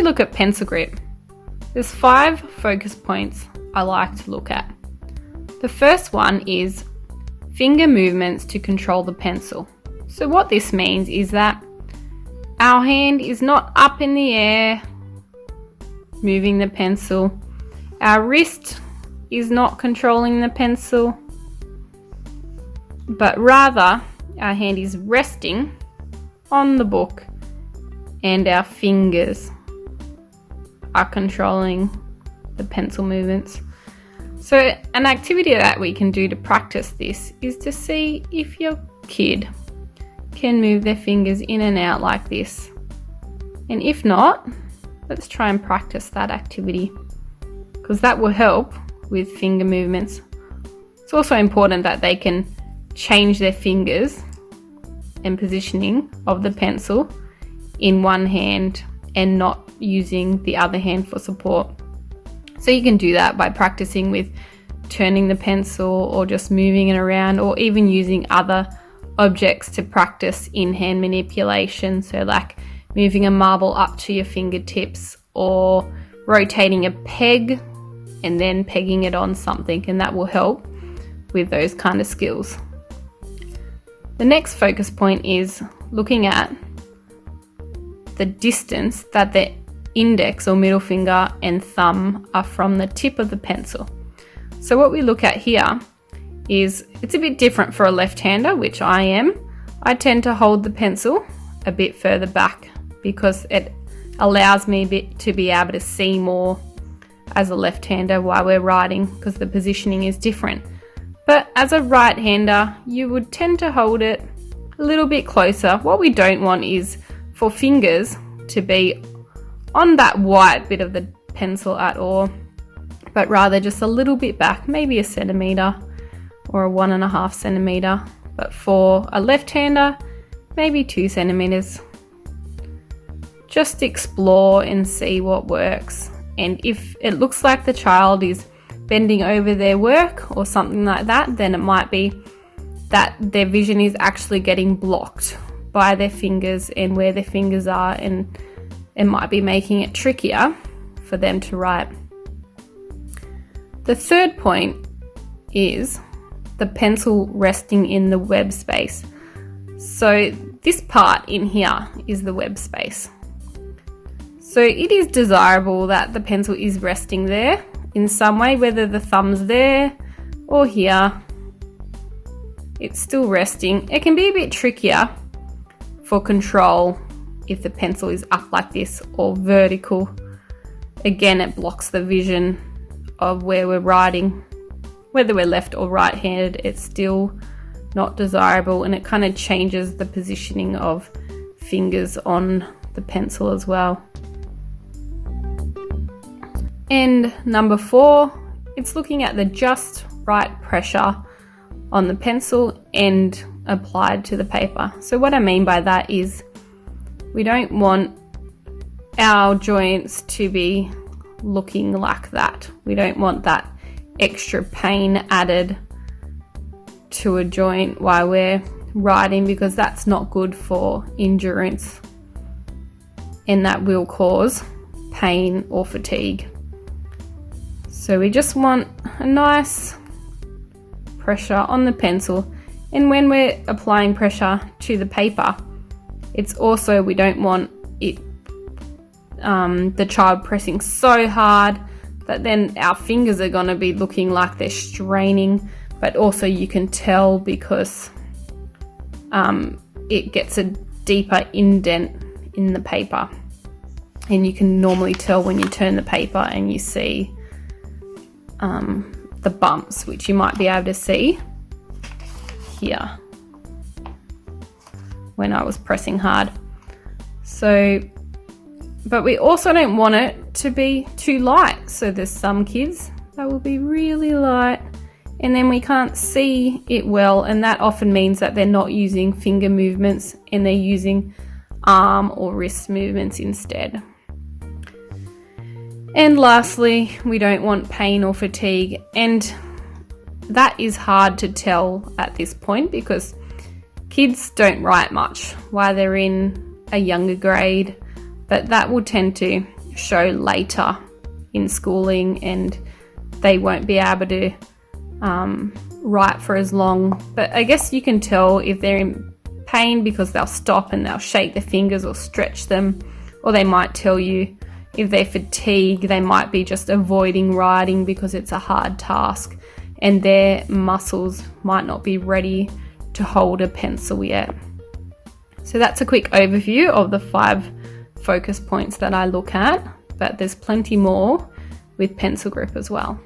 look at pencil grip, there's 5 focus points I like to look at. The first one is finger movements to control the pencil. So what this means is that our hand is not up in the air moving the pencil. Our wrist is not controlling the pencil, but rather our hand is resting on the book and our fingers are controlling the pencil movements. So an activity that we can do to practice this is to see if your kid can move their fingers in and out like this. And if not, let's try and practice that activity, because that will help with finger movements. It's also important that they can change their fingers and positioning of the pencil in one hand and not using the other hand for support. So you can do that by practicing with turning the pencil or just moving it around, or even using other objects to practice in hand manipulation. So like moving a marble up to your fingertips, or rotating a peg and then pegging it on something, and that will help with those kind of skills. The next focus point is looking at the distance that the index or middle finger and thumb are from the tip of the pencil. So what we look at here is, it's a bit different for a left-hander, which I am. I tend to hold the pencil a bit further back because it allows me to be able to see more as a left-hander while we're writing, because the positioning is different. But as a right-hander, you would tend to hold it a little bit closer. What we don't want is for fingers to be on that white bit of the pencil at all, but rather just a little bit back, maybe a centimetre or a 1.5 centimetre. But for a left-hander, maybe 2 centimetres. Just explore and see what works. And if it looks like the child is bending over their work or something like that, then it might be that their vision is actually getting blocked by their fingers and where their fingers are, and it might be making it trickier for them to write. The third point is the pencil resting in the web space. So this part in here is the web space. So it is desirable that the pencil is resting there in some way, whether the thumb's there or here, it's still resting. It can be a bit trickier for control if the pencil is up like this or vertical. Again, it blocks the vision of where we're writing. Whether we're left or right-handed, it's still not desirable, and it kind of changes the positioning of fingers on the pencil as well. And number 4, it's looking at the just right pressure on the pencil and applied to the paper. So what I mean by that is, we don't want our joints to be looking like that. We don't want that extra pain added to a joint while we're writing, because that's not good for endurance, and that will cause pain or fatigue. So we just want a nice pressure on the pencil, and when we're applying pressure to the paper, it's also, we don't want it the child pressing so hard that then our fingers are going to be looking like they're straining, but also you can tell because it gets a deeper indent in the paper, and you can normally tell when you turn the paper and you see the bumps, which you might be able to see here when I was pressing hard. So, but we also don't want it to be too light. So there's some kids that will be really light and then we can't see it well, and that often means that they're not using finger movements and they're using arm or wrist movements instead. And lastly, we don't want pain or fatigue, and that is hard to tell at this point because kids don't write much while they're in a younger grade, but that will tend to show later in schooling, and they won't be able to write for as long. But I guess you can tell if they're in pain because they'll stop and they'll shake their fingers or stretch them, or they might tell you if they're fatigued, they might be just avoiding writing because it's a hard task and their muscles might not be ready to hold a pencil yet. So that's a quick overview of the 5 focus points that I look at, but there's plenty more with pencil grip as well.